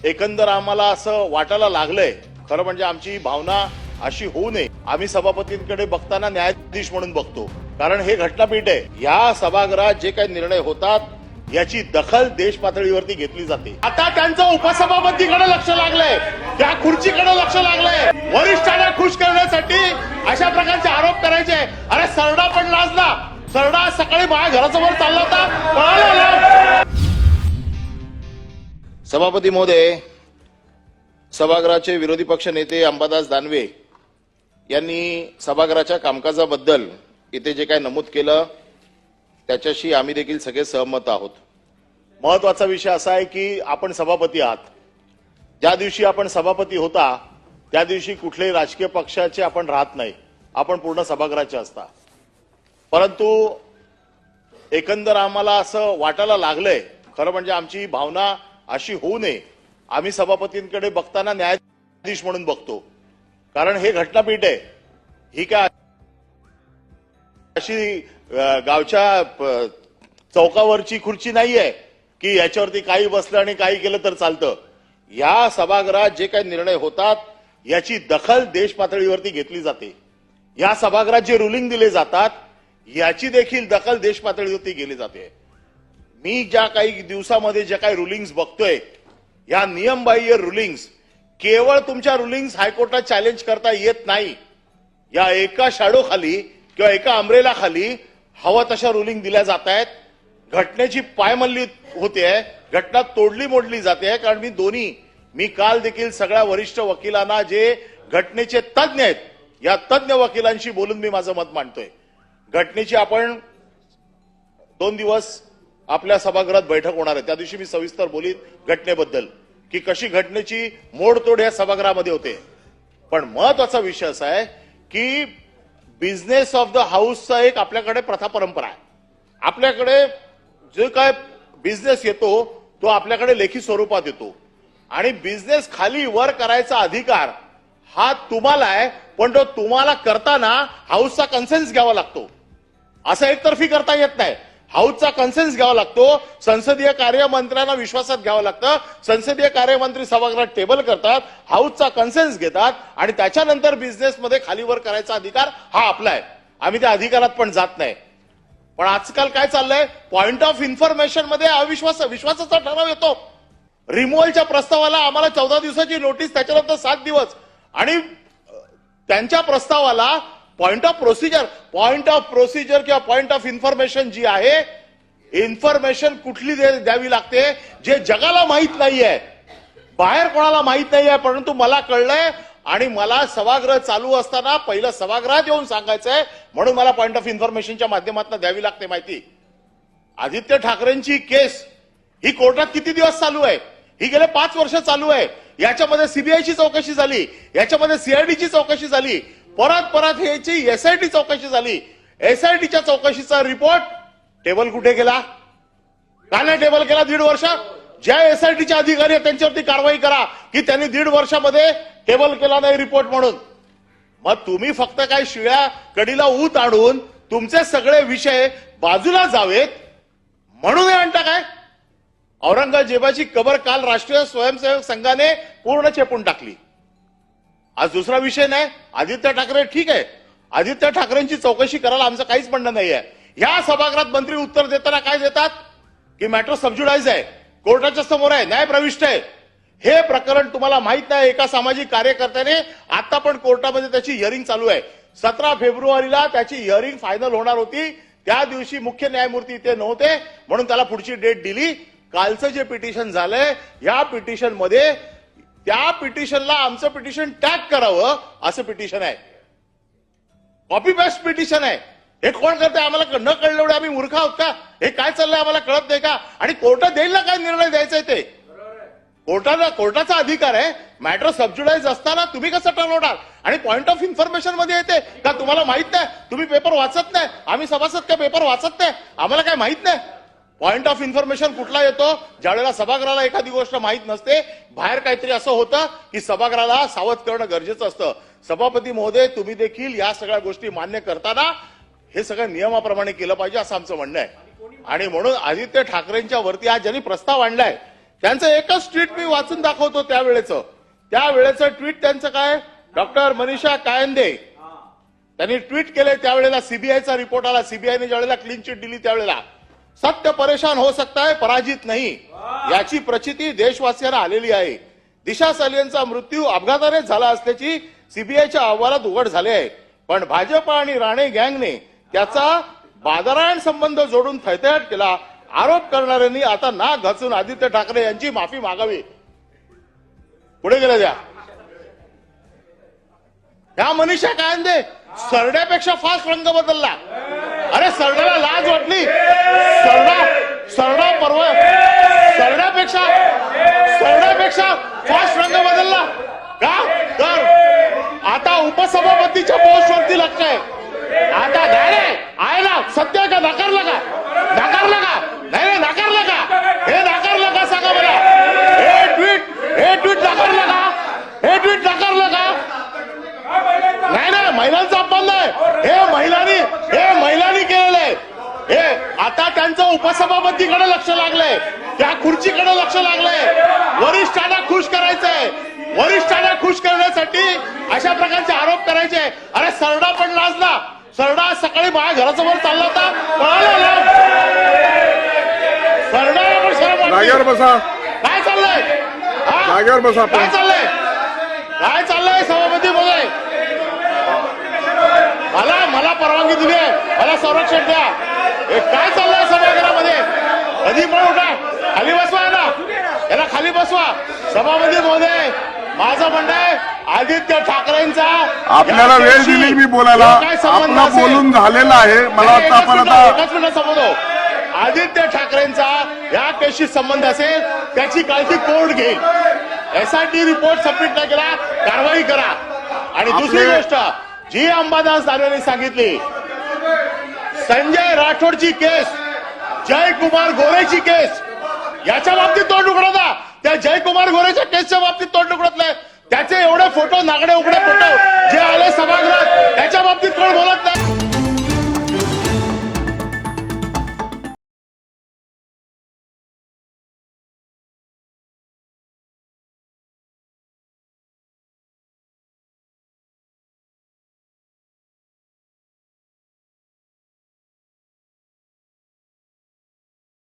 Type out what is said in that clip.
एकंदर आम्हाला असं वाटायला लागलंय, खरं म्हणजे आमची भावना अशी होऊ नये. आम्ही सभापतींकडे बघताना न्यायाधीश म्हणून बघतो, कारण हे घटनापीठ आहे. या सभागृहात जे काही निर्णय होतात याची दखल देश पातळीवरती घेतली जाते. आता त्यांचं उपसभापतीकडे लक्ष लागलंय, त्या खुर्चीकडे लक्ष लागलंय. वरिष्ठांना खुश करण्यासाठी अशा प्रकारचे आरोप करायचे. अरे सरडा पण लाजला. सरडा सकाळी माझ्या घरासमोर चालला होता, पळाला. सभापती महोदय, सभागृहाचे विरोधी पक्ष नेते अंबादास दानवे यांनी सभागृहाच्या कामकाजाबद्दल इथे जे काही नमूद केलं त्याच्याशी आम्ही देखील सगळे सहमत आहोत. महत्वाचा विषय असा आहे की आपण सभापती आहात. ज्या दिवशी आपण सभापती होता त्या दिवशी कुठल्याही राजकीय पक्षाचे आपण राहत नाही, आपण पूर्ण सभागृहाचे असता. परंतु एकंदर आम्हाला असं वाटायला लागलंय, खरं म्हणजे आमची भावना अशी होऊ नये. आम्ही सभापतींकडे बघताना न्यायाधीश म्हणून बघतो, कारण हे घटनापीठ आहे. ही काय अशी गावच्या चौकावरची खुर्ची नाहीये की याच्यावरती काही बसलं आणि काही केलं तर चालतं. या सभागृहात जे काही निर्णय होतात याची दखल देश पातळीवरती घेतली जाते. या सभागृहात जे रुलिंग दिले जातात याची देखील दखल देश पातळीवरती घेतली जाते. मी ज्या काही दिवसामध्ये जे काही रुलिंग्स बघतोय, या नियमबाह्य रुलिंग्स, केवळ तुमच्या रुलिंग्स हायकोर्टात चॅलेंज करता येत नाही. या एका शॅडो खाली किंवा एका अम्ब्रेला खाली हवा तशा रुलिंग दिल्या जात आहेत. घटनेची पायमल्ली होते, घटना तोडली मोडली जाते. कारण मी काल देखील सगळ्या वरिष्ठ वकिलांना जे घटनेचे तज्ञ आहेत या तज्ञ वकिलांशी बोलून मी माझं मत मांडतोय. घटनेची आपण 2 दिवस आपल्या सभागृहात बैठक होणार आहे. त्या दिवशी मी सविस्तर बोलीन घटनेबद्दल की कशी घटनेची मोडतोड या सभागृहामध्ये होते. पण महत्वाचा विषय असा आहे की बिझनेस ऑफ द हाऊसचा एक आपल्याकडे प्रथा परंपरा आहे. आपल्याकडे जे काय बिझनेस येतो तो आपल्याकडे लेखी स्वरूपात येतो आणि बिझनेस खाली वर करायचा अधिकार हा तुम्हाला आहे, पण तो तुम्हाला करताना हाऊसचा कन्सेन्स घ्यावा लागतो. असं एकतर्फी करता येत नाही. हाऊसचा कन्सेन्स घ्यावा लागतो. संसदीय कार्यमंत्र्यांना विश्वासात घ्यावं लागतं. संसदीय कार्यमंत्री सभागृहात टेबल करतात, हाऊसचा कन्सेन्स घेतात आणि त्याच्यानंतर बिझनेसमध्ये खालीवर करायचा अधिकार हा आपला आहे. आम्ही त्या अधिकारात पण जात नाही. पण आजकाल काय चाललंय, पॉइंट ऑफ इन्फॉर्मेशन मध्ये विश्वासाचा ठराव येतो. रिमूव्हलच्या प्रस्तावाला आम्हाला 14 दिवसाची नोटीस, त्याच्यानंतर 7 दिवस, आणि त्यांच्या प्रस्तावाला पॉइंट ऑफ प्रोसिजर किंवा पॉइंट ऑफ इन्फॉर्मेशन जी आहे, इन्फॉर्मेशन कुठली द्यावी लागते जे जगाला माहित नाहीये, बाहेर कोणाला माहित नाहीये, परंतु मला कळलंय आणि मला सभागृह चालू असताना पहिलं सभागृहात येऊन सांगायचंय, म्हणून मला पॉइंट ऑफ इन्फॉर्मेशनच्या माध्यमातून द्यावी लागते माहिती. आदित्य ठाकरेंची केस ही कोर्टात किती दिवस चालू आहे? ही गेले 5 वर्ष चालू आहे. याच्यामध्ये सीबीआयची चौकशी झाली, याच्यामध्ये सीआयडीची चौकशी झाली, परत याची एसआयटी चौकशी झाली. एसआयटीच्या चौकशीचा रिपोर्ट टेबल कुठे गेला? का नाही टेबल केला 1.5 वर्ष? ज्या एसआयटीचे अधिकारी आहेत त्यांच्यावरती कारवाई करा की त्यांनी 1.5 वर्षामध्ये टेबल केला नाही रिपोर्ट म्हणून. मग तुम्ही फक्त काय शिळ्या कडीला ऊत आणून तुमचे सगळे विषय बाजूला जावेत म्हणून हे आणता काय? औरंगजेबाची कबर काल राष्ट्रीय स्वयंसेवक संघाने पूर्ण चेपून टाकली. आज दुसरा विषय नाही. आदित्य ठाकरे ठीक आहे, आदित्य ठाकरेंची चौकशी करायला आमचं काहीच म्हणणं नाहीये. या सभागृहात मंत्री उत्तर देताना काय देतात की मॅटर सबज्युडाइज आहे, कोर्टाच्या समोर आहे, न्याय प्रविष्ट आहे. हे प्रकरण तुम्हाला माहित नाही. एका सामाजिक कार्यकर्त्याने आता पण कोर्टामध्ये त्याची हिअरिंग चालू आहे. 17 फेब्रुवारीला त्याची हिअरिंग फायनल होणार होती. त्या दिवशी मुख्य न्यायमूर्ती इथे नव्हते म्हणून त्याला पुढची डेट दिली. कालचं जे पिटिशन झालंय या पिटिशन मध्ये त्या पिटिशनला आमचं पिटिशन टॅग करावं असं पिटिशन आहे. कॉपी पेस्ट पिटिशन आहे. हे कोण करते? आम्हाला न कळलं एवढे आम्ही मूर्ख आहोत का? हे काय चाललंय आम्हाला कळत नाही का? आणि कोर्टात देईल ना काय निर्णय द्यायचा आहे ते कोर्टाचा अधिकार आहे. मॅटर सबज्युडाइज असताना तुम्ही कसं ठरवणार? आणि पॉइंट ऑफ इन्फॉर्मेशन मध्ये येते का? तुम्हाला माहित नाही? तुम्ही पेपर वाचत नाही? आम्ही सभासद काय पेपर वाचत नाही? आम्हाला काय माहित नाही? पॉइंट ऑफ इन्फॉर्मेशन कुठला येतो? ज्यावेळेला सभागृहाला एखादी गोष्ट माहित नसते, बाहेर काहीतरी असं होतं की सभागृहाला सावध करणं गरजेचं असतं. सभापती महोदय, तुम्ही देखील या सगळ्या गोष्टी मान्य करताना हे सगळं नियमाप्रमाणे केलं पाहिजे असं आमचं म्हणणं आहे. आणि म्हणून आदित्य ठाकरेंच्या वरती आज ज्यांनी प्रस्ताव आणलाय त्यांचं एकच ट्विट मी वाचून दाखवतो त्यावेळेचं ट्विट त्यांचं काय, डॉक्टर मनीषा कायंदे त्यांनी ट्विट केले त्यावेळेला सीबीआयचा रिपोर्ट आला, सीबीआयने ज्यावेळेला क्लीन चिट दिली त्यावेळेला, सत्य परेशान हो सकता है पराजित नाही, याची प्रचिती देशवासियांना आलेली आहे. दिशा सालियनचा मृत्यू अपघाताने झाला असल्याची सीबीआयच्या अहवालात उघड झाले आहे, पण भाजप आणि राणे गँगने त्याचा बादरायण संबंध जोडून थैथयाट केला. आरोप करणाऱ्यांनी आता नाक घासून आदित्य ठाकरे यांची माफी मागावी. पुढे गेल्या त्या मनीषा कायंदे सरड्यापेक्षा फास्ट रंग बदलला. अरे सरड्याला लाज वाटली, सरडा सरड्यापेक्षा फास्ट रंग बदलला का? तर आता उपसभापतीच्या पोस्टवरती लक्ष आहे. आता आहे ना, सत्य का नाकारलं का? नाही नाकारलं का? हे नाकारलं का सांगा मला? हे ट्विट नाकारलं का? नाही महिलांचा अपमान नाही, हे महिलांनी केलेलं आहे. हे आता त्यांचं उपसभापतीकडे लक्ष लागलंय, त्या खुर्चीकडे लक्ष लागलंय. वरिष्ठांना खुश करण्यासाठी अशा प्रकारचे आरोप करायचे. अरे सरडा पण लाजला, सरडा सकाळी माझ्या घरासमोर चालला होता, पळाला. सरडाला पण शरम वाटली. काय चाललंय? काय चाललंय सभापती महोदय? मला परवानगी दिली आहे, मला संरक्षण द्या. हे काय चाललंय सभागृहामध्ये? कधी पण उठा, खाली बसवा ना, याला खाली बसवा. सभापती महोदय, माझं म्हणणं आहे आदित्य ठाकरेंचा आपल्याला वेळ दिली मी बोलायला, आपला बोलून झालेला आहे. मला वाटतं आपण आता एकच मिनिट समजतो. आदित्य ठाकरेंचा या केसशी संबंध असेल त्याची काळजी कोर्ट घेईल. एसआयटी रिपोर्ट सबमिट नाही केला, कारवाई करा. आणि दुसरी गोष्ट जी अंबादास दानवेंनी सांगितली, संजय राठोडची केस, जयकुमार गोरेची केस, याच्या बाबतीत तोंड उघडत ना. त्या जयकुमार गोरेच्या केसच्या बाबतीत तोंड उघडत नाही. त्याचे एवढे फोटो, नागडे उघडे फोटो जे आले सभागृहात,